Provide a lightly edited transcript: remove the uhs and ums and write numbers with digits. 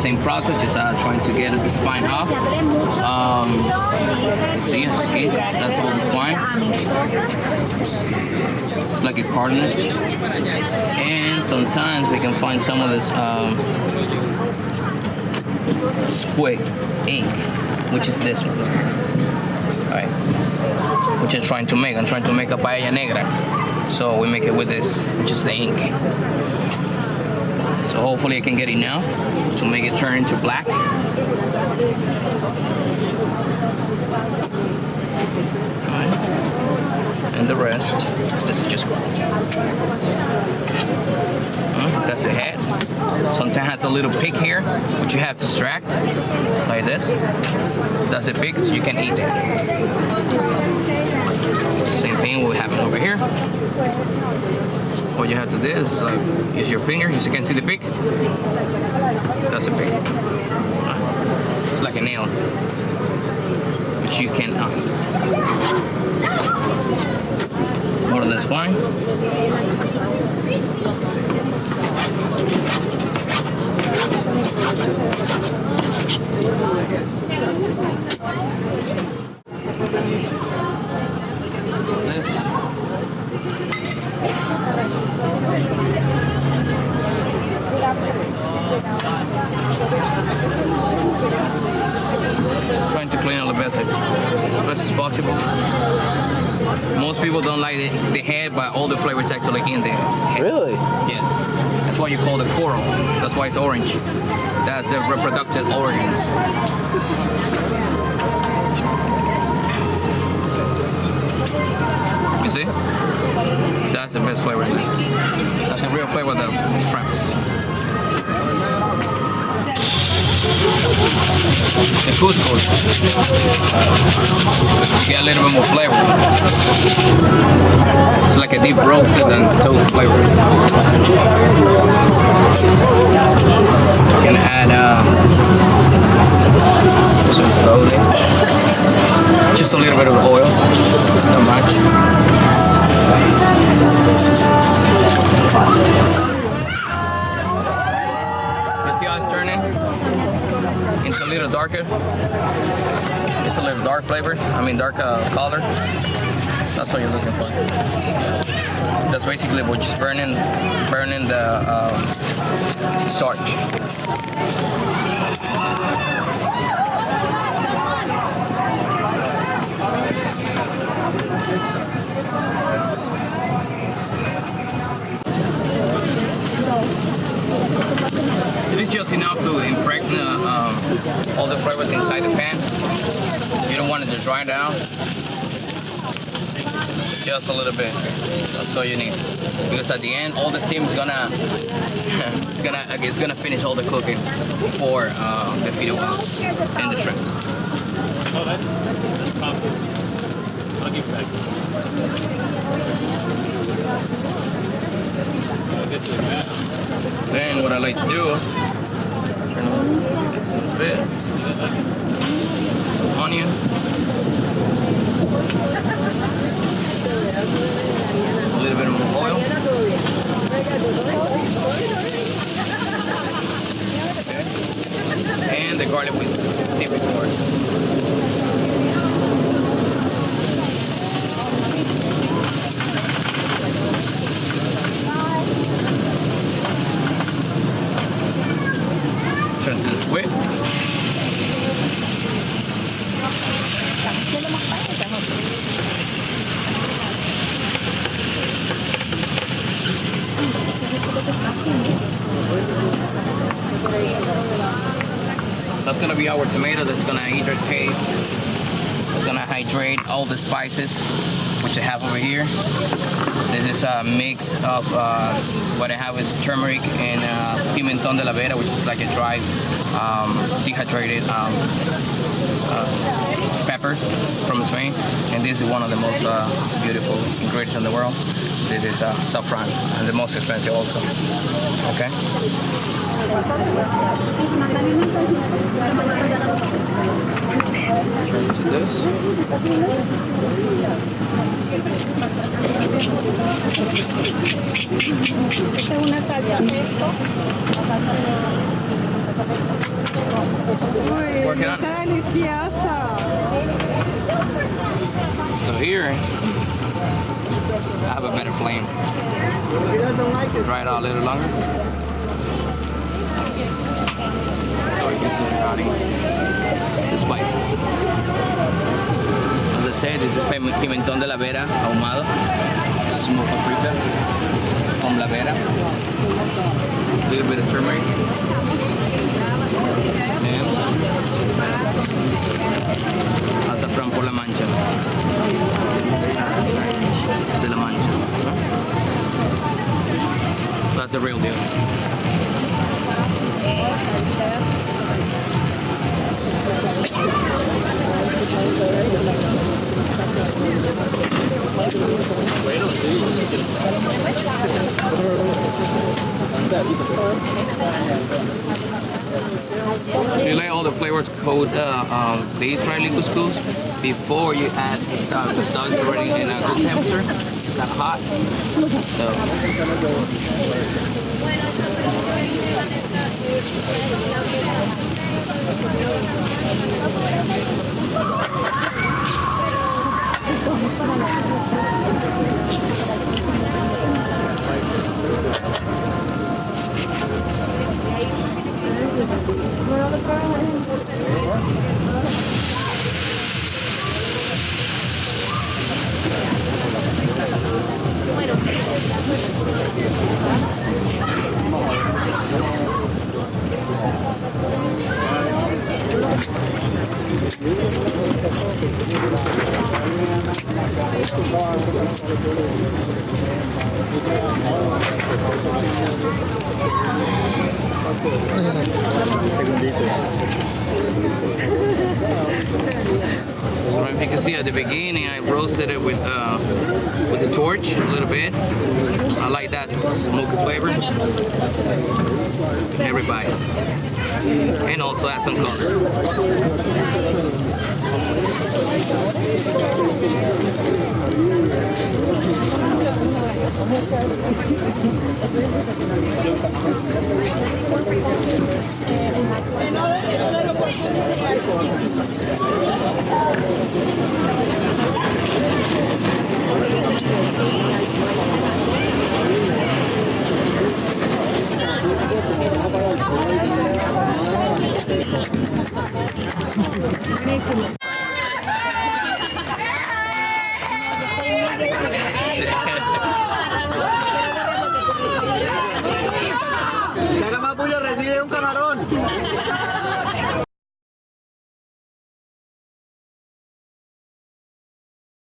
Same process, just trying to get the spine off. You see, that's all the spine. It's like a cartilage. And sometimes we can find some of this squid ink, which is this one. Alright. Which I'm trying to make. I'm trying to make a paella negra. So we make it with this, which is the ink. So hopefully I can get enough to make it turn into black. Right. And the rest, this is just that's the head. Sometimes it has a little pig here, which you have to extract, like this. That's a pig, so you can eat it. Same thing will happen over here. All you have to do is use your finger. You can see the pig. That's a pig. It's like a nail, which you cannot eat. More than that's fine. This. Trying to clean all the basics as best as possible. Most people don't like the head, but all the flavor is actually in the head. Really? Yes. That's why you call the coral. That's why it's orange. That's the reproductive organs. You see? That's the best flavor. That's the real flavor of the shrimps. The couscous. Get a little bit more flavor. It's like a deep roasted and toast flavor. You can add this one slowly. Just a little bit of oil, not much. You see how it's turning? It's a little darker. It's a little dark flavor. I mean dark color. That's what you're looking for. That's basically what just burning the starch. It is just enough to impregnate all the flavors inside the pan. You don't want it to dry down. Just a little bit. That's all you need. Because at the end, all the steam is gonna it's gonna finish all the cooking for the fiduea and the shrimp. Oh, that's possible. I'll give it back. Then what I like to do, turn on a bit, some onion, a little bit more oil, and the garlic we dip before. Turn to the squid. That's gonna be our tomato that's gonna hydrate It's gonna hydrate all the spices, which I have over here. This is a mix of what I have is turmeric and pimentón de la vera, which is like a dry, dehydrated peppers from Spain. And this is one of the most beautiful ingredients in the world. This is saffron, and the most expensive also. Okay. Turn to this. Working on it. So here, I have a better flame. Dry it out a little longer. So we can keep adding the spices. As I said, this is pimentón de la vera ahumado, smoked paprika from la vera, a little bit of turmeric, and saffron por la mancha, de la mancha. That's the real deal. So you let all the flavors coat the Israeli couscous before you add the stock. The stock is already in a good temperature. It's got hot. So So if you can see at the beginning, I roasted it with the torch a little bit. I like that smoky flavor. Every bite, and also add some color. Que haga más bulla, recibe un camarón.